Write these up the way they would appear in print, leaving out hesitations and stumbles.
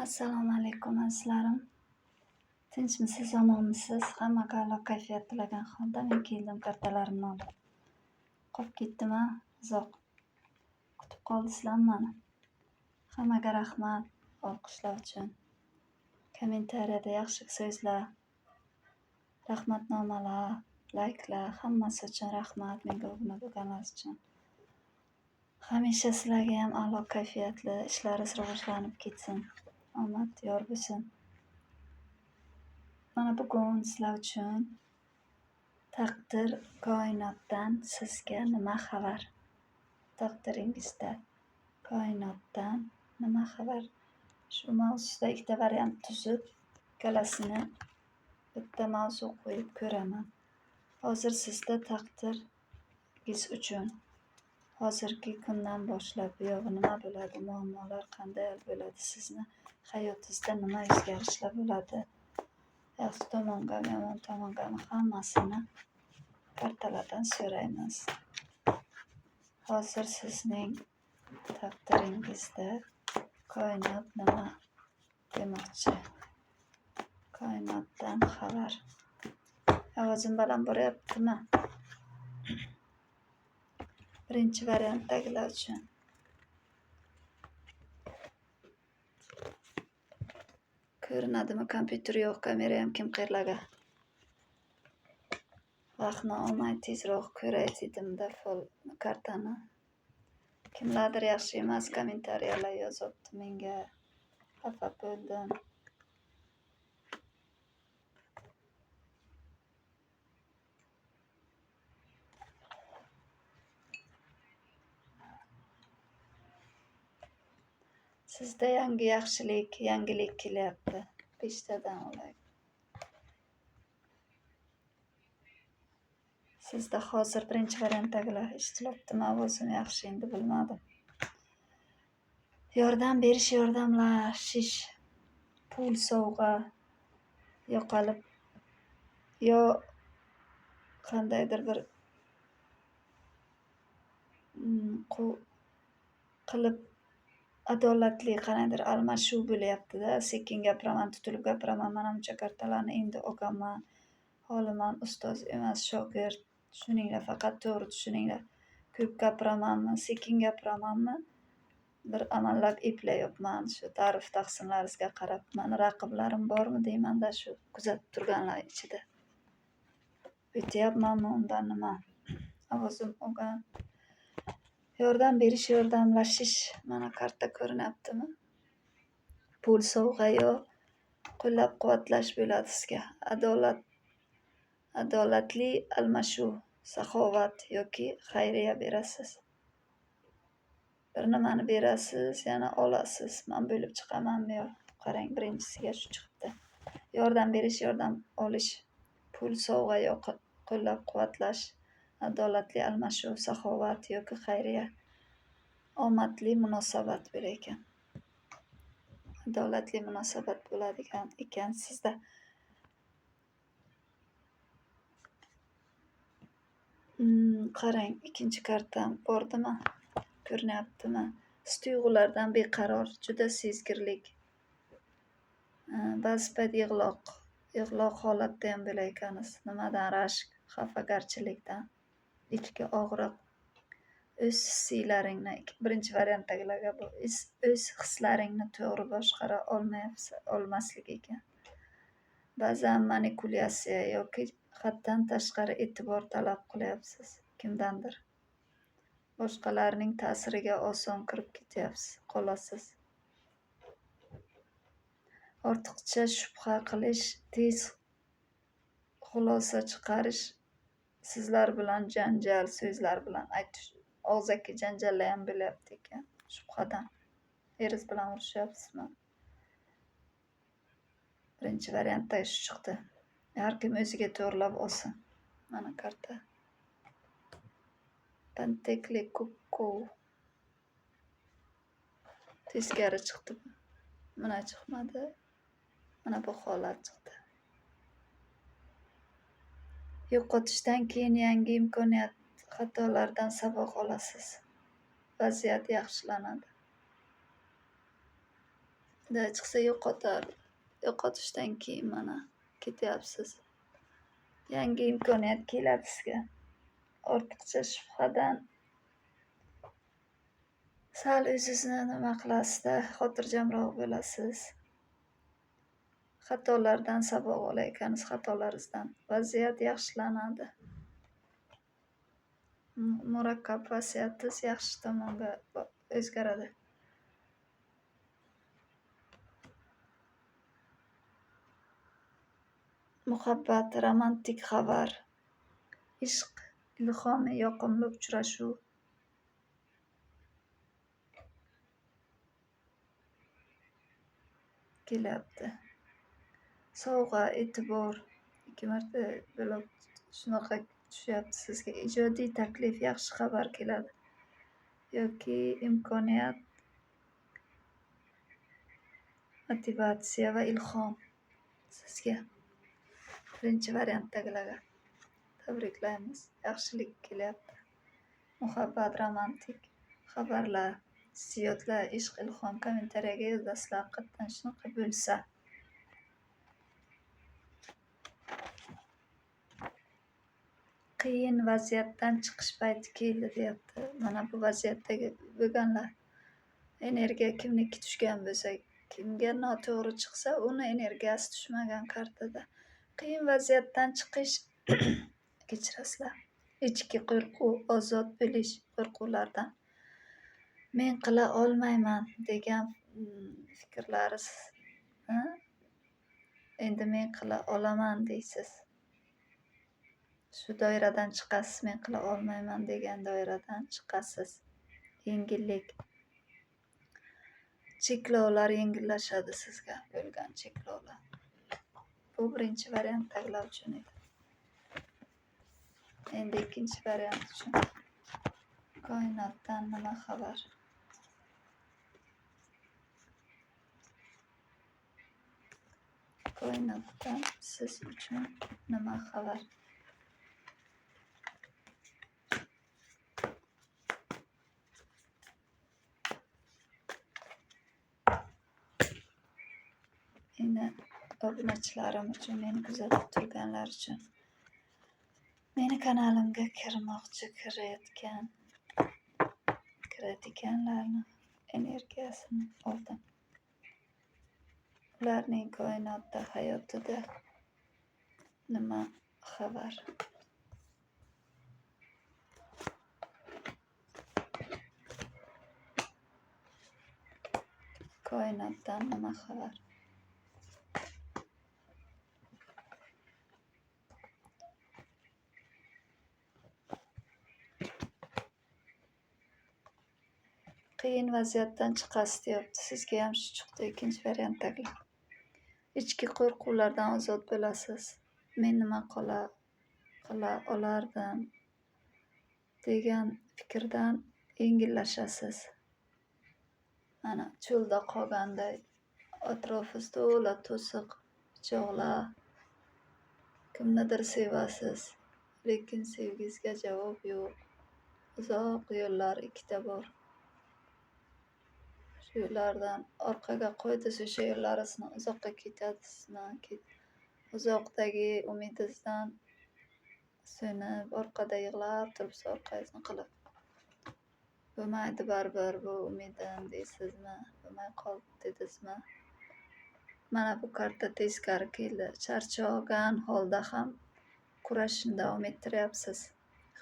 Assalomu alaykum azizlarim. Tinchmisiz, omonmisiz? Hammaga a'lo kayfiyat tilagan holda men keldim kartalarimni olib. Qolib ketdimi? Uzoq kutib qoldingizlarmi mani? Hammaga rahmat olqishlar uchun. Kommentariyada yaxshi so'zlar, rahmatnomalar, layklar, hammasi uchun rahmat. Menga obuna bo'lganlar uchun. Hamisha sizlarga ham a'lo kayfiyatli ishlaringiz rivojlanib ketsin. Omad yor bo'lsin. Mana bugun sizlar uchun taqdir koinotdan sizga nima xabar? Taqdiringizda koinotdan nima xabar? Shu mavzuda ikkita variant tuzib, ikkalasini bitta mavzu qo'yib ko'raman. Hozir sizda taqdiringiz uchun hozirgi kundan boshlab buyog'i nima bo'ladi? Muammolar qanday bo'ladi? Sizni hayotingizda nima o'zgarishlar bo'ladi? Yaxshi tomongami, yomon tomongami hammasini kartalardan so'raymiz. Hozir sizning taqdiringizda koinot nima demoqchi? Koinotdan xabar. Ovozim baland bo'lyaptimi? Birinchi variantdagilar uchun. Ko'rinadimi? Kompyuter yo'q, kamera ham kim qayerlarga? Vaqtni olmay tezroq ko'ray dedimda kartani. Kimlardir yaxshi emas kommentariyalar yozibdi menga. Xafa bo'ldim. Sizda yangilik kelyapti. 5 tadan olay. Sizda hozir birinchi variantdagilar eshitilyaptimi? Ovozim yaxshi endi bilmadim. Yordam berish, yordamlashish, pul sovg'a yo'qolib yo qandaydir bir qilib adolatli qanaydir almashuv bo'lyapti-da. Sekin gapiraman, tutilib gapiraman. Mana buncha kartalarni endi olganman. Holiman ustoz emas, shogird. Tushuninglar, faqat to'g'ri tushuninglar. Ko'p gapiramanmi, sekin gapiramanmi? Bir amallab eplayapman. Shu ta'rif taqsimlaringizga qarab, mani raqiblarim bormi deymanda shu kuzatib turganlar ichida. O'tyapmanmi undan nima? Ovozim olgan. Yordam berish, yordamlashish. Mana karta ko'rinyaptimi? Pul sovg'a yo qo'llab-quvvatlash bo'ladi sizga. Adolatli almashuv, saxovat yoki xayriya berasiz. Bir nimani berasiz, yana olasiz. Men bo'lib chiqamanmi yo? Qarang, birinchisiga shu chiqibdi. Yordam berish, yordam olish, pul sovg'a yo qo'llab-quvvatlash, adolatli almashuv, saxovat yoki xayriya. Omadli munosabat bo'lar ekan. Adolatli munosabat bo'ladigan ekan sizda. Qarang, ikkinchi kartam bordimi? Ko'rinyaptimi? His tuyg'ulardan beqaror, juda sezgirlik. Ba'zi payt yig'loq holatda ham bo'lar ekansiz. Nimadan? Rashk, xafagarchilikdan, ichki og'riq, o'z hissilaringni, birinchi variantdagilarga bu o'z hislaringni to'g'ri boshqara olmaslik ekan. Ba'zan manipulyatsiya yoki haddan tashqari e'tibor talab qilyapsiz kimdandir. Boshqalarning ta'siriga oson kirib qolasiz. Ortiqcha shubha qilish, tez xulosa chiqarish, sizlar bilan janjal, so'zlar bilan aytish, og'zaki janjallar ham bo'lyapti ekan. Shubhadan. Eringiz bilan urushyapsizmi? Birinchi variantda shu chiqdi. Har kim o'ziga to'g'rilab olsin. Mana karta. Pantekli kukku. Teskari chiqdi. Mana chiqmadi. Mana bu holat chiqdi. Yo'qotishdan keyin yangi imkoniyat, xatolardan saboq olasiz. Vaziyat yaxshilanadi. chiqsa yo'qotishdan keyin mana ketyapsiz. Yangi imkoniyat keladi sizga. Ortiqcha shubhadan sal o'zingizni nima qilasizda, xotirjamroq bo'lasiz. Xatolardan saboq olayotgansiz, xatolaringizdan vaziyat yaxshilanadi. Murakkab vaziyatingiz yaxshi tomonga o'zgaradi. Muhabbat, romantik xabar, ishq, ilhomiy, yoqimli uchrashuv. Kelyapti. Sovg'a, e'tibor 2 marta bo'lib shunaqa tushyapti sizga. Ijodiy taklif, yaxshi xabar keladi. Yoki imkoniyat, motivatsiya va ilhom sizga. Birinchi variantdagilarga tabriklaymiz. Yaxshilik kelyapti. Muhabbat, romantik xabarlar, hissiyotlar, ishq, ilhom. Kommentariyaga yozasizlar. Haqiqatdan shunaqa bo'lsa. Qiyin vaziyatdan chiqish payti keldi deyapti. Mana bu vaziyatdagi bo'lganlar energiya kimniki tushgan bo'lsa, kimga noto'g'ri chiqsa, uni energiyasi tushmagan kartada. Qiyin vaziyatdan chiqish kechirasizlar. Ichki qo'rquv, ozod bo'lish qo'rquvlardan. Men qila olmayman degan fikrlaringiz, endi men qila olaman deysiz. Shu doiradan chiqasiz, men qila olmayman degan doiradan chiqasiz. Yengillik. Cheklovlar yengillashadi sizga bo'lgan cheklovlar. Bu birinchi variantdagilar uchun edi. Endi ikkinchi variant uchun. Koinotdan nima xabar? Koinotdan siz uchun nima xabar? Meni obunachilarim uchun, meni kuzatib turganlar uchun, meni kanalimga kiradiganlarni energiyasini oldim. Ularning koinotda, hayotida nima xabar? Koinotdan nima xabar? Qiyin vaziyatdan chiqasiz deyapti. Sizga ham shu chiqdi, ikkinchi variantdagilar. Ichki qo'rquvlardan ozod bo'lasiz. Men nima qila olardim degan fikrdan yengillashasiz. Mana cho'lda qolganday atrofingiz to'la to'siq pichoqlar. Kimnidir sevasiz, lekin sevgingizga javob yo'q. Uzoq yo'llar ikkita bor. Shu yo'llardan orqaga qo'ydingiz, o'sha yo'llaringizni uzoqqa ketadizmi? Uzoqdagi umidingizdan so'nib, orqada yig'lab turibsiz orqangizni qilib. Bo'lmaydi baribir bu umidim deysizmi? Bo'lmay qoldi dedingizmi? Mana bu karta teskari keldi. Charchagan holda ham kurashni davom ettiryapsiz.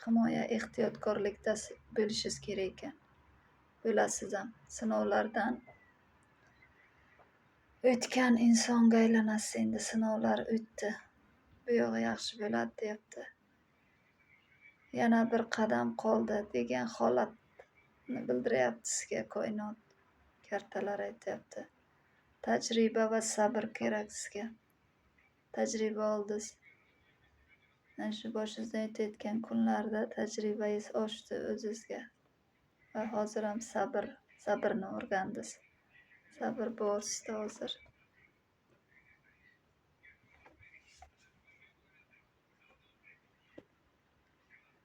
Himoya, ehtiyotkorlikda bo'lishingiz kerak ekan. Bo'lasiz ham. Sinovlardan o'tgan insonga aylanasiz. Endi sinovlar o'tdi. Bu yog'i yaxshi bo'ladi deyapti. Yana bir qadam qoldi degan holatni bildiryapti sizga koinot. Kartalar aytyapti. Tajriba va sabr kerak sizga. Tajriba oldingiz. Shu boshingizdan o'tayotgan kunlarda tajribangiz oshdi o'zingizga. Va hozir ham sabrni o'rgandingiz. Sabr bor sizda hozir.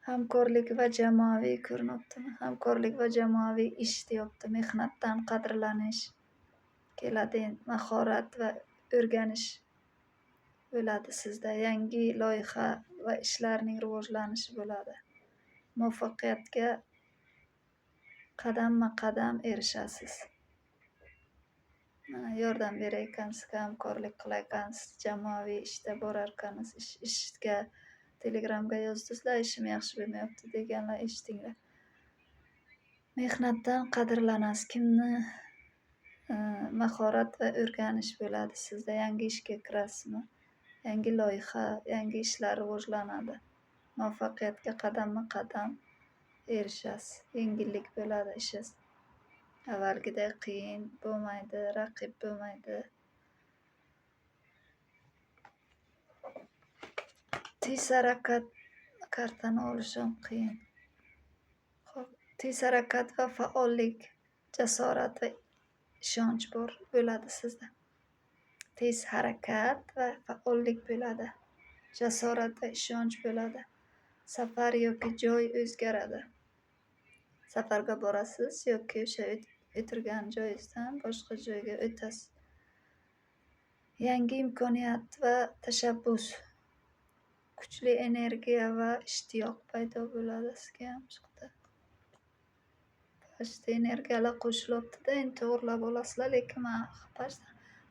Hamkorlik va jamoaviy ko'rinyaptimi? Hamkorlik va jamoaviy ish deyapti. Mehnatdan qadrlanish. keladi. Mahorat va o'rganish bo'ladi sizda. Yangi loyiha va ishlarning rivojlanishi bo'ladi. Muvaffaqiyatga qadamma-qadam erishasiz. Mana yordam berar ekan, sizga hamkorlik qilar ekansiz, jamoaviy ishda borar ekansiz. Ishga Telegramga yozdingizlar, ishim yaxshi bo'lmayapti deganlar eshitdinglar. Mehnatdan qadrlanasiz. Kimni mahorat va o'rganish bo'ladi sizda. Yangi ishga kirasizmi? Yangi loyiha, yangi ishlar rivojlanadi. Muvaffaqiyatga qadamma-qadam erishasiz. Yengillik bo'ladi ishingiz. Avvalgidek qiyin bo'lmaydi, raqib bo'lmaydi. Tez harakat kartani olish ham qiyin. Tez harakat va faollik, jasorat va ishonch bor bo'ladi sizda. Tez harakat va faollik bo'ladi. Jasorat va ishonch bo'ladi. Safar yoki joy o'zgaradi. Safarga borasiz yoki o'sha o'tirgan joyingizdan boshqa joyga o'tasiz. Yangi imkoniyat va tashabbus, kuchli energiya va ishtiyoq paydo bo'ladi sizga ham chiqdi. Pashta energiyalar qo'shilyapti-da, endi to'g'rilab olasizlar, lekin men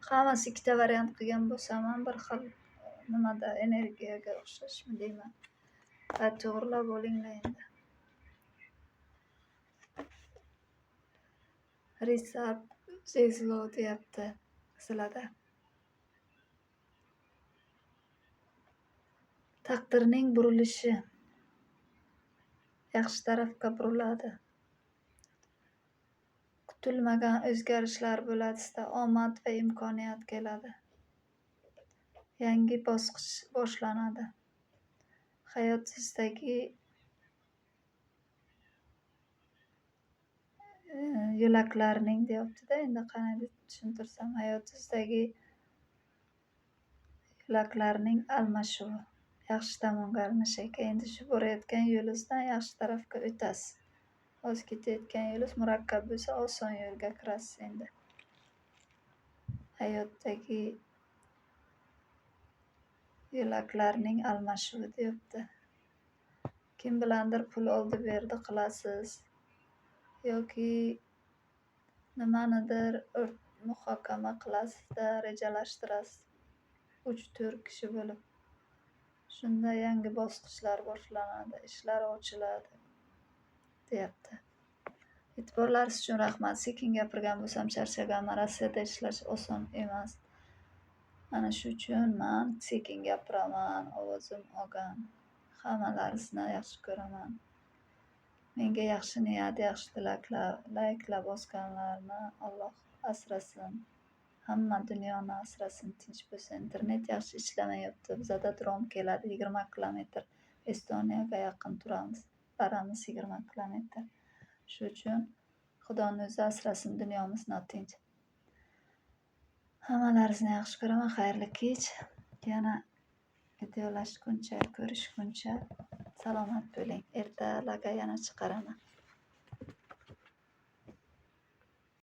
hammasi ikkita variant qilgan bo'lsam ham bir xil nimada energiyaga o'xshashmi deyman. To'g'rilab olinglar endi. Risab zezlo deyapti sizlarda. Taqdirning burilishi yaxshi tarafga buriladi. Kutilmagan o'zgarishlar bo'ladi sizda. Omad va imkoniyat keladi. Yangi bosqich boshlanadi. Hayotingizdagi yo'laklarning deyapti-da, endi qanday deb tushuntirsam, hayotingizdagi yo'laklarning almashuvi yaxshi tomonga almashar ekan. Endi shu borayotgan yo'lingizdan yaxshi tarafga o'tasiz. Hozir ketayotgan yo'lingiz murakkab bo'lsa, oson yo'lga kirasiz endi. Hayotdagi yo'laklarning almashuvi deyapti. Kim bilandir pul oldi-berdi qilasiz yoki nimanidir muhokama qilasizda, rejalashtirasiz. 3-4 kishi bo'lib. Shunda yangi bosqichlar boshlanadi, ishlar ochiladi deyapti. E'tiborlaringiz uchun rahmat. Sekin gapirgan bo'lsam charchaganman. Rossiyada ishlash oson emas. Mana shu uchun men sekin gapiraman, ovozim olgan. Hammalaringizni yaxshi ko'raman. Menga yaxshi niyat, yaxshi tilaklar, layklar bosganlarni Alloh asrasin. Hamma dunyoni asrasin, tinch bo'lsin. Internet yaxshi ishlamayapti. Bizada dron keladi 20 kilometr. Estoniyaga yaqin turamiz. Baramiz 20 kilometr. Shu uchun Xudoning o'zi asrasin, dunyomiz notinch. Hammalaringizni yaxshi ko'raman. Xayrli kech. Yana videolashguncha, ko'rishguncha salomat bo'ling. Ertalarga yana chiqaraman.